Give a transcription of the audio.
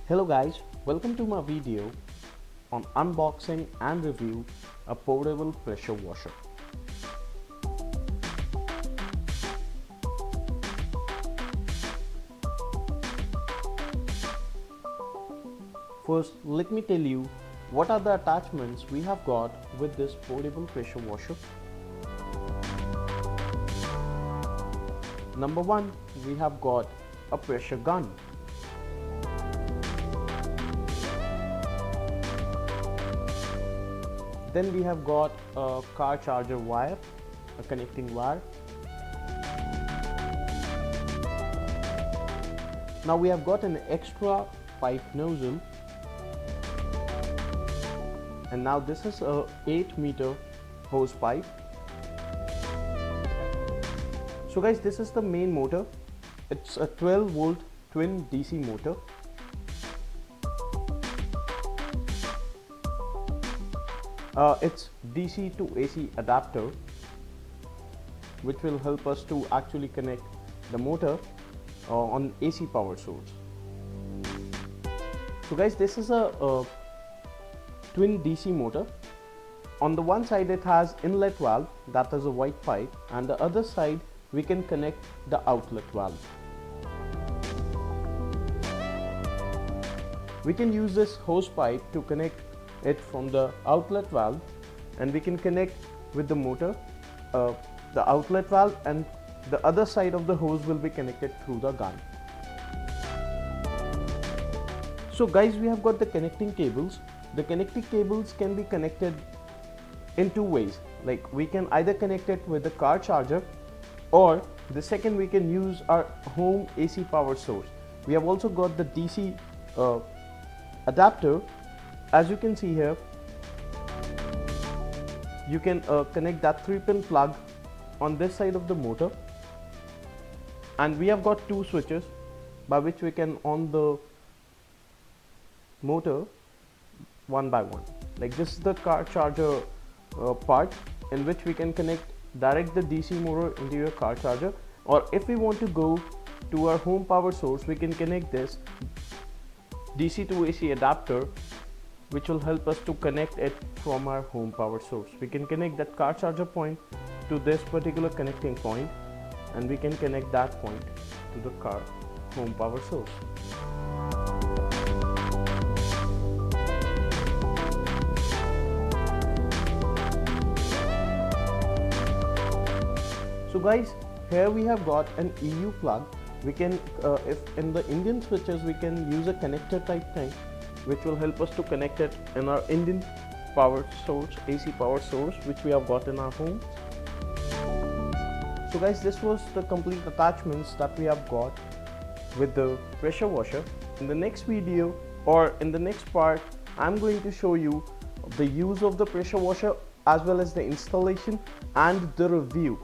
Hello guys, welcome to my video on unboxing and review a portable pressure washer. First, let me tell you what are the attachments we have got with this portable pressure washer. Number one, we have got a pressure gun. Then we have got a car charger wire, a connecting wire. Now we have got an extra pipe nozzle, and now this is a 8-meter hose pipe. So guys, this is the main motor. It's a 12-volt twin DC motor. It's DC to AC adapter, which will help us to actually connect the motor on AC power source. So guys, this is a twin DC motor. On the one side it has inlet valve, that is a white pipe, and the other side we can connect the outlet valve. We can use this hose pipe to connect it from the outlet valve, and we can connect with the motor, the outlet valve, and the other side of the hose will be connected through the gun. So guys, we have got the connecting cables. The connecting cables can be connected in two ways. Like, we can either connect it with the car charger, or the second, we can use our home AC power source. We have also got the DC adapter. As you can see here, you can connect that 3-pin plug on this side of the motor, and we have got two switches by which we can on the motor one by one. Like, this is the car charger part, in which we can direct the DC motor into your car charger, or if we want to go to our home power source, we can connect this DC to AC adapter, which will help us to connect it from our home power source. We can connect that car charger point to this particular connecting point, and we can connect that point to the car home power source. So guys, here we have got an EU plug. We can, if in the Indian switches, we can use a connector type thing, which will help us to connect it in our Indian power source, AC power source, which we have got in our home. So guys, this was the complete attachments that we have got with the pressure washer. In the next video, or in the next part, I'm going to show you the use of the pressure washer, as well as the installation and the review.